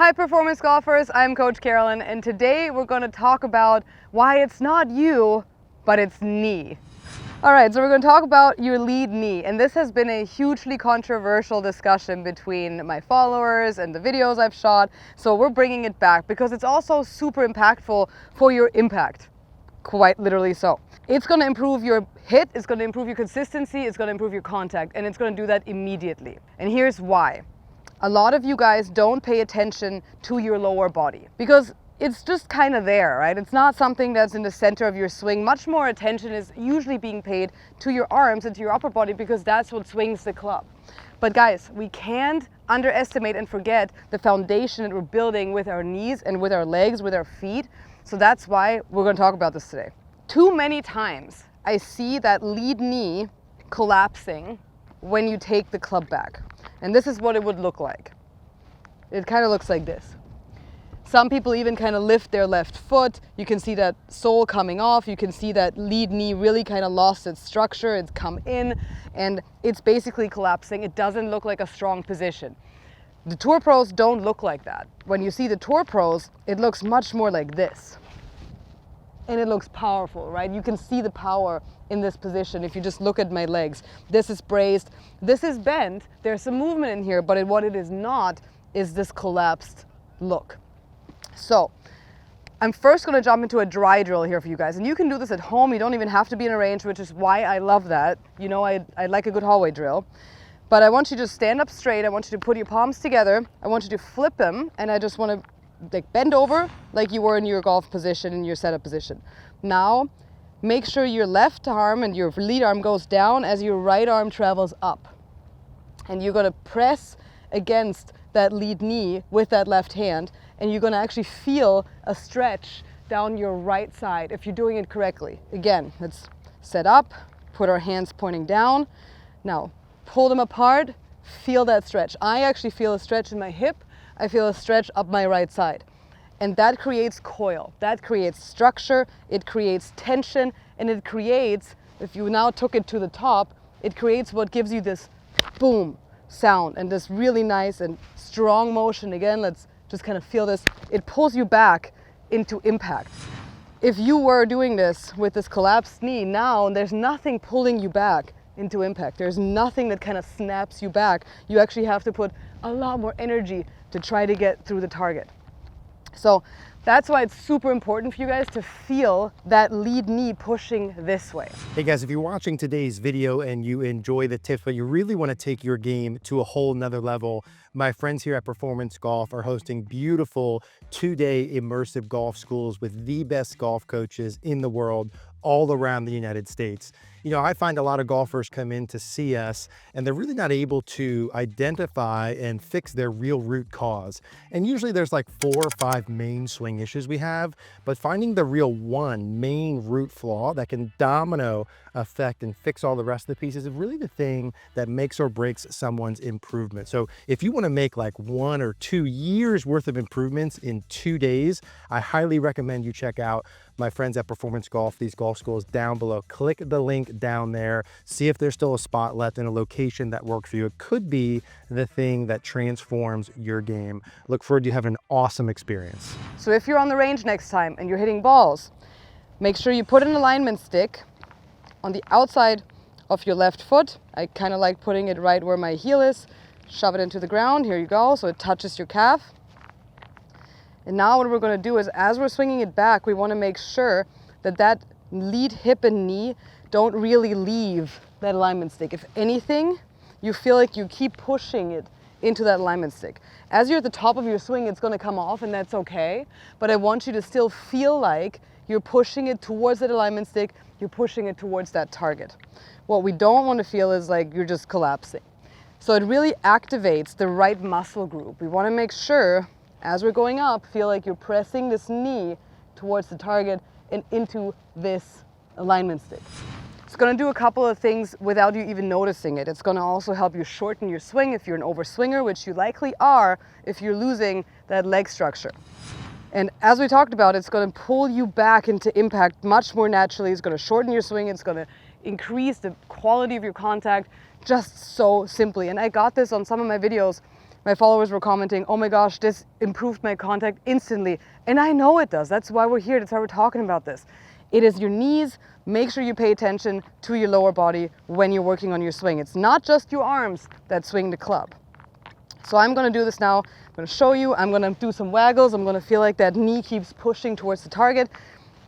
Hi performance golfers, I'm Coach Carolin, and today we're going to talk about why it's not you, but it's knee. Alright, so we're going to talk about your lead knee, and this has been a hugely controversial discussion between my followers and the videos I've shot, so we're bringing it back because it's also super impactful for your impact. Quite literally so. It's going to improve your hit, it's going to improve your consistency, it's going to improve your contact, and it's going to do that immediately. And here's why. A lot of you guys don't pay attention to your lower body because it's just kind of there, right? It's not something that's in the center of your swing. Much more attention is usually being paid to your arms and to your upper body because that's what swings the club. But guys, we can't underestimate and forget the foundation that we're building with our knees and with our legs, with our feet. So that's why we're going to talk about this today. Too many times I see that lead knee collapsing when you take the club back. And this is what it would look like. It kind of looks like this. Some people even kind of lift their left foot. You can see that sole coming off. You can see that lead knee really kind of lost its structure. It's come in and it's basically collapsing. It doesn't look like a strong position. The tour pros don't look like that. When you see the tour pros, it looks much more like this. And it looks powerful, right? You can see the power in this position if you just look at my legs. This is braced, this is bent, there's some movement in here, but what it is not is this collapsed look. So I'm first going to jump into a dry drill here for you guys, and you can do this at home. You don't even have to be in a range, which is why I love that. You know, I like a good hallway drill. But I want you to stand up straight. I want you to put your palms together. I want you to flip them, and I just want to bend over like you were in your golf position, in your setup position. Now make sure your left arm and your lead arm goes down as your right arm travels up, and you're going to press against that lead knee with that left hand, and you're going to actually feel a stretch down your right side if you're doing it correctly. Again, let's set up, put our hands pointing down. Now pull them apart, feel that stretch. I actually feel a stretch in my hip. I feel a stretch up my right side. And that creates coil. That creates structure, it creates tension, and it creates, if you now took it to the top, it creates what gives you this boom sound and this really nice and strong motion. Again, let's just kind of feel this. It pulls you back into impact. If you were doing this with this collapsed knee, now there's nothing pulling you back into impact. There's nothing that kind of snaps you back. You actually have to put a lot more energy to try to get through the target. So that's why it's super important for you guys to feel that lead knee pushing this way. Hey guys, if you're watching today's video and you enjoy the tips, but you really want to take your game to a whole nother level, my friends here at Performance Golf are hosting beautiful 2-day immersive golf schools with the best golf coaches in the world all around the United States. You know, I find a lot of golfers come in to see us and they're really not able to identify and fix their real root cause. And usually there's like 4 or 5 main swing issues we have, but finding the real one main root flaw that can domino effect and fix all the rest of the pieces is really the thing that makes or breaks someone's improvement. So if you want to make like 1 or 2 years worth of improvements in 2 days, I highly recommend you check out my friends at Performance Golf, these golf schools down below. Click the link down there, see if there's still a spot left in a location that works for you. It could be the thing that transforms your game. Look forward to having an awesome experience. So if you're on the range next time and you're hitting balls, make sure you put an alignment stick on the outside of your left foot. I kind of like putting it right where my heel is. Shove it into the ground. Here you go. So it touches your calf. And now what we're going to do is, as we're swinging it back, we want to make sure that that lead hip and knee don't really leave that alignment stick. If anything, you feel like you keep pushing it into that alignment stick. As you're at the top of your swing, it's going to come off, and that's okay. But I want you to still feel like you're pushing it towards that alignment stick. You're pushing it towards that target. What we don't want to feel is like you're just collapsing. So it really activates the right muscle group. We want to make sure, as we're going up, feel like you're pressing this knee towards the target and into this alignment stick. It's going to do a couple of things without you even noticing it. It's going to also help you shorten your swing if you're an overswinger, which you likely are if you're losing that leg structure. And as we talked about, it's going to pull you back into impact much more naturally. It's going to shorten your swing. It's going to increase the quality of your contact just so simply. And I got this on some of my videos my followers were commenting, oh my gosh, this improved my contact instantly. And I know it does. That's why we're here. That's why we're talking about this. It is your knees. Make sure you pay attention to your lower body when you're working on your swing. It's not just your arms that swing the club. So I'm going to do this now. I'm going to show you. I'm going to do some waggles. I'm going to feel like that knee keeps pushing towards the target.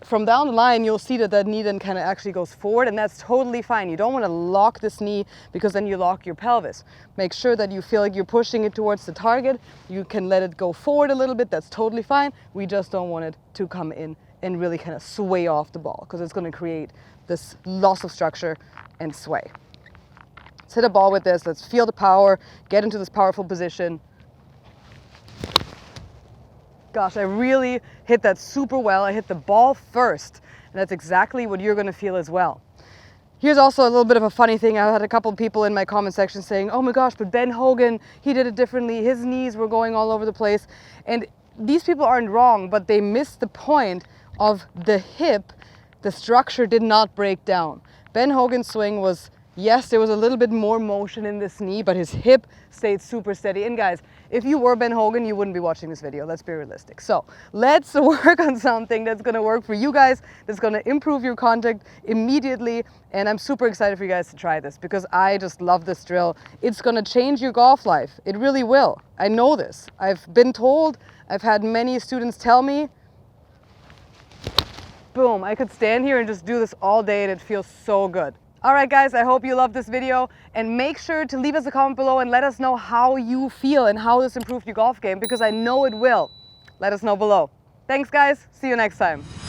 From down the line, you'll see that that knee then kind of actually goes forward, and that's totally fine. You don't want to lock this knee because then you lock your pelvis. Make sure that you feel like you're pushing it towards the target. You can let it go forward a little bit. That's totally fine. We just don't want it to come in and really kind of sway off the ball because it's going to create this loss of structure and sway. Let's hit a ball with this. Let's feel the power, get into this powerful position. Gosh, I really hit that super well. I hit the ball first, and that's exactly what you're going to feel as well. Here's also a little bit of a funny thing. I had a couple of people in my comment section saying, oh my gosh, but Ben Hogan, he did it differently. His knees were going all over the place. And these people aren't wrong, but they missed the point of the hip. The structure did not break down. Ben Hogan's swing was, yes, there was a little bit more motion in this knee, but his hip stayed super steady. And guys, if you were Ben Hogan, you wouldn't be watching this video. Let's be realistic. So let's work on something that's going to work for you guys, that's going to improve your contact immediately. And I'm super excited for you guys to try this because I just love this drill. It's going to change your golf life. It really will. I know this. I've been told, I've had many students tell me, boom, I could stand here and just do this all day and it feels so good. All right, guys, I hope you loved this video, and make sure to leave us a comment below and let us know how you feel and how this improved your golf game, because I know it will. Let us know below. Thanks, guys. See you next time.